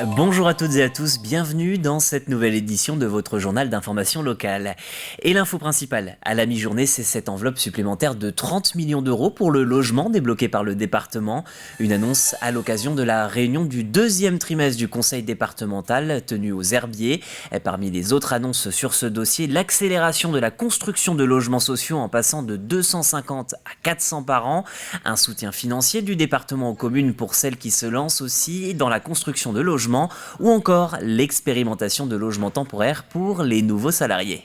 Bonjour à toutes et à tous, bienvenue dans cette nouvelle édition de votre journal d'information locale. Et l'info principale à la mi-journée, c'est cette enveloppe supplémentaire de 30 millions d'euros pour le logement débloqué par le département. Une annonce à l'occasion de la réunion du deuxième trimestre du conseil départemental tenu aux Herbiers. Parmi les autres annonces sur ce dossier, l'accélération de la construction de logements sociaux en passant de 250 à 400 par an. Un soutien financier du département aux communes pour celles qui se lancent aussi dans la construction de logements. Ou encore l'expérimentation de logements temporaires pour les nouveaux salariés.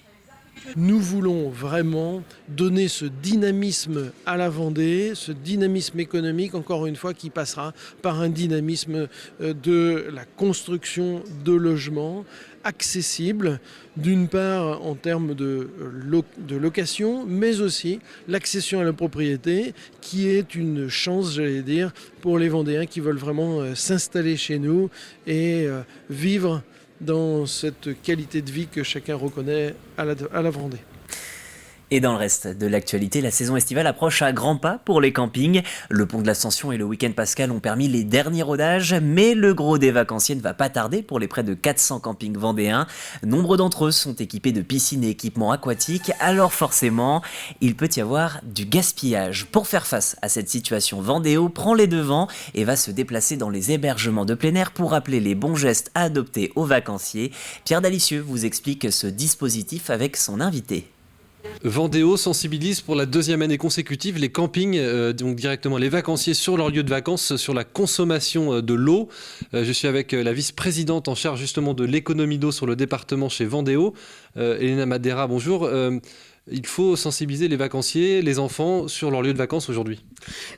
Nous voulons vraiment donner ce dynamisme à la Vendée, ce dynamisme économique, encore une fois, qui passera par un dynamisme de la construction de logements accessibles, d'une part en termes de location, mais aussi l'accession à la propriété, qui est une chance, j'allais dire, pour les Vendéens qui veulent vraiment s'installer chez nous et vivre dans cette qualité de vie que chacun reconnaît à la Vendée. Et dans le reste de l'actualité, la saison estivale approche à grands pas pour les campings. Le pont de l'Ascension et le week-end pascal ont permis les derniers rodages, mais le gros des vacanciers ne va pas tarder pour les près de 400 campings vendéens. Nombre d'entre eux sont équipés de piscines et équipements aquatiques, alors forcément, il peut y avoir du gaspillage. Pour faire face à cette situation, Vendéo prend les devants et va se déplacer dans les hébergements de plein air pour rappeler les bons gestes à adopter aux vacanciers. Pierre Dalicieux vous explique ce dispositif avec son invité. Vendéo sensibilise pour la deuxième année consécutive les campings, donc directement les vacanciers sur leur lieu de vacances, sur la consommation de l'eau. Je suis avec la vice-présidente en charge justement de l'économie d'eau sur le département chez Vendéo, Elena Madera, bonjour. Il faut sensibiliser les vacanciers, les enfants sur leur lieu de vacances aujourd'hui.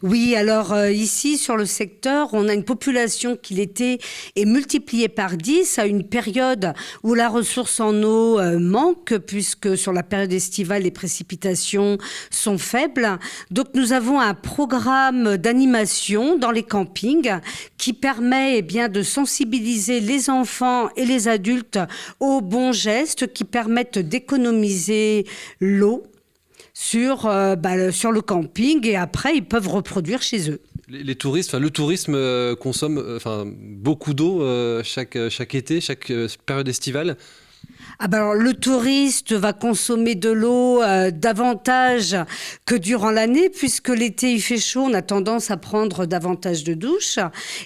Oui, alors ici sur le secteur, on a une population qui l'été est multipliée par 10 à une période où la ressource en eau manque, puisque sur la période estivale, les précipitations sont faibles. Donc nous avons un programme d'animation dans les campings qui permet de sensibiliser les enfants et les adultes aux bons gestes qui permettent d'économiser l'eau sur le camping, et après ils peuvent reproduire chez eux. Les touristes, le tourisme consomme beaucoup d'eau chaque été, chaque période estivale. Alors, le touriste va consommer de l'eau davantage que durant l'année, puisque l'été il fait chaud, on a tendance à prendre davantage de douches.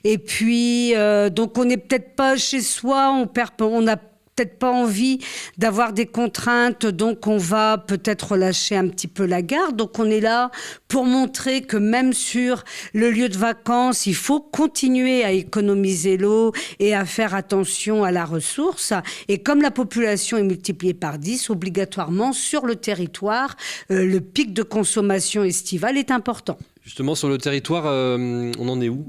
Et puis, donc on n'est peut-être pas chez soi, on a peut-être pas envie d'avoir des contraintes, donc on va peut-être relâcher un petit peu la garde. Donc on est là pour montrer que même sur le lieu de vacances, il faut continuer à économiser l'eau et à faire attention à la ressource. Et comme la population est multipliée par 10, obligatoirement sur le territoire, le pic de consommation estivale est important. Justement, sur le territoire, on en est où ?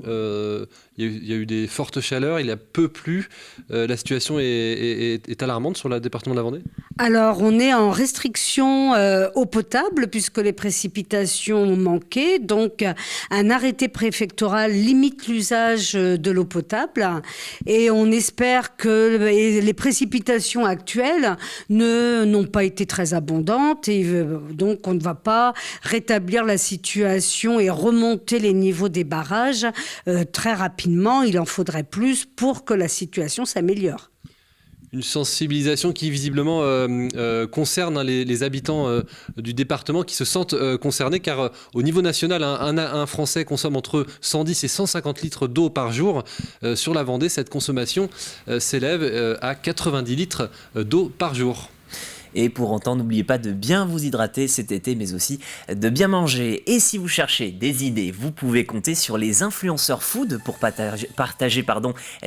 Il y a eu des fortes chaleurs, il a peu plu. La situation est alarmante sur le département de la Vendée ? Alors, on est en restriction eau potable puisque les précipitations ont manqué. Donc, un arrêté préfectoral limite l'usage de l'eau potable. Et on espère que les précipitations actuelles n'ont pas été très abondantes. Et donc, on ne va pas rétablir la situation et remonter les niveaux des barrages très rapidement. Il en faudrait plus pour que la situation s'améliore. Une sensibilisation qui visiblement concerne les habitants du département qui se sentent concernés, car au niveau national, un Français consomme entre 110 et 150 litres d'eau par jour. Sur la Vendée, cette consommation s'élève à 90 litres d'eau par jour. Et pour autant, n'oubliez pas de bien vous hydrater cet été, mais aussi de bien manger. Et si vous cherchez des idées, vous pouvez compter sur les influenceurs food pour partager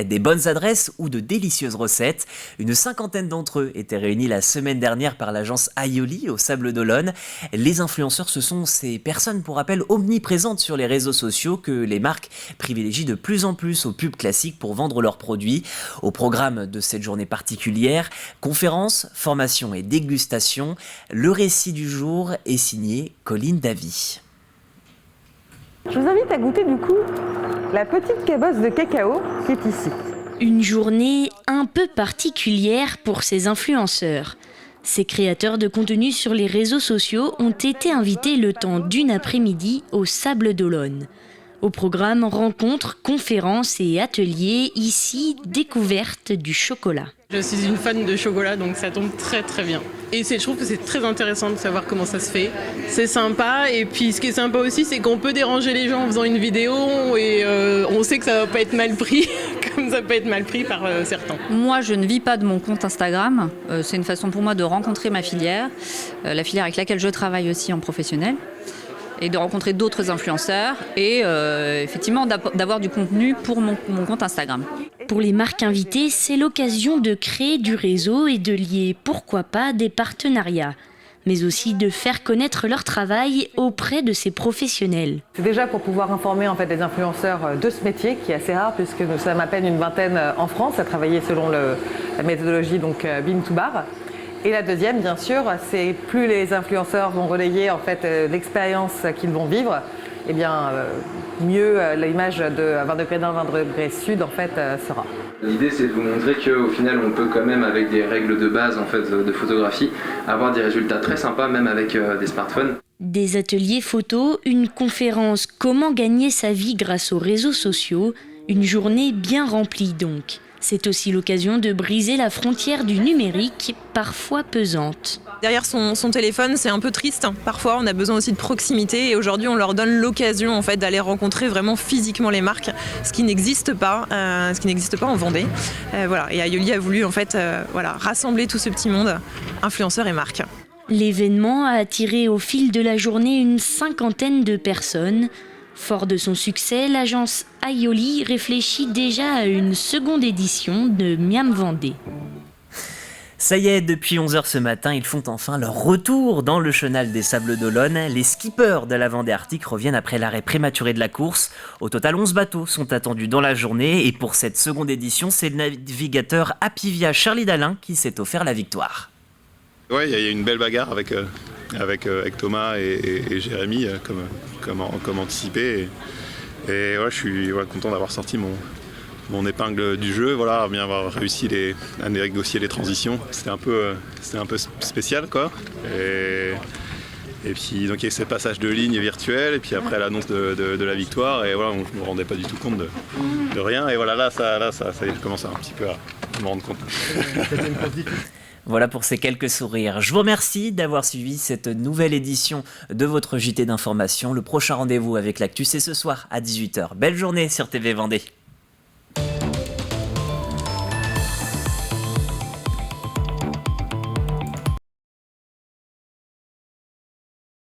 des bonnes adresses ou de délicieuses recettes. Une cinquantaine d'entre eux étaient réunis la semaine dernière par l'agence Aioli au Sables d'Olonne. Les influenceurs, ce sont ces personnes, pour rappel, omniprésentes sur les réseaux sociaux que les marques privilégient de plus en plus aux pubs classiques pour vendre leurs produits. Au programme de cette journée particulière, conférences, formations et dégustation. Le récit du jour est signé Colline Davy. Je vous invite à goûter du coup la petite cabosse de cacao qui est ici. Une journée un peu particulière pour ces influenceurs. Ces créateurs de contenu sur les réseaux sociaux ont été invités le temps d'une après-midi au Sables d'Olonne. Au programme, rencontres, conférences et ateliers, ici, découverte du chocolat. Je suis une fan de chocolat, donc ça tombe très très bien. Et je trouve que c'est très intéressant de savoir comment ça se fait. C'est sympa, et puis ce qui est sympa aussi, c'est qu'on peut déranger les gens en faisant une vidéo, et on sait que ça va pas être mal pris, comme ça peut être mal pris par certains. Moi, je ne vis pas de mon compte Instagram. C'est une façon pour moi de rencontrer ma filière, la filière avec laquelle je travaille aussi en professionnel, et de rencontrer d'autres influenceurs et effectivement d'avoir du contenu pour mon compte Instagram. Pour les marques invitées, c'est l'occasion de créer du réseau et de lier, pourquoi pas, des partenariats, mais aussi de faire connaître leur travail auprès de ces professionnels. C'est déjà pour pouvoir informer en fait les influenceurs de ce métier qui est assez rare puisque nous sommes à peine une vingtaine en France à travailler selon la méthodologie donc Bean to Bar. Et la deuxième, bien sûr, c'est plus les influenceurs vont relayer en fait l'expérience qu'ils vont vivre, et bien mieux l'image de 20 degrés nord, 20 degrés sud en fait sera. L'idée c'est de vous montrer qu'au final on peut quand même avec des règles de base en fait de photographie avoir des résultats très sympas même avec des smartphones. Des ateliers photos, une conférence Comment gagner sa vie grâce aux réseaux sociaux, une journée bien remplie donc. C'est aussi l'occasion de briser la frontière du numérique, parfois pesante. Derrière son téléphone, c'est un peu triste. Parfois, on a besoin aussi de proximité et aujourd'hui, on leur donne l'occasion en fait, d'aller rencontrer vraiment physiquement les marques, ce qui n'existe pas en Vendée. Voilà. Et Aioli a voulu en fait, rassembler tout ce petit monde, influenceurs et marques. L'événement a attiré au fil de la journée une 50aine de personnes. Fort de son succès, l'agence Aioli réfléchit déjà à une seconde édition de Miam Vendée. Ça y est, depuis 11h ce matin, ils font enfin leur retour dans le chenal des Sables d'Olonne. Les skippers de la Vendée Arctique reviennent après l'arrêt prématuré de la course. Au total, 11 bateaux sont attendus dans la journée et pour cette seconde édition, c'est le navigateur Apivia Charlie Dalin qui s'est offert la victoire. Ouais, il y a une belle bagarre avec Thomas et Jérémy, comme anticipé. Et ouais, je suis content d'avoir sorti mon épingle du jeu, bien avoir réussi à négocier les transitions. C'était un peu spécial, quoi. Et puis donc il y a ce passage de ligne virtuel, et puis après l'annonce de la victoire, et voilà, on ne me rendait pas du tout compte de rien. Et voilà, là, ça y est, je commence un petit peu à me rendre compte. Voilà pour ces quelques sourires. Je vous remercie d'avoir suivi cette nouvelle édition de votre JT d'information. Le prochain rendez-vous avec l'actu, c'est ce soir à 18h. Belle journée sur TV Vendée.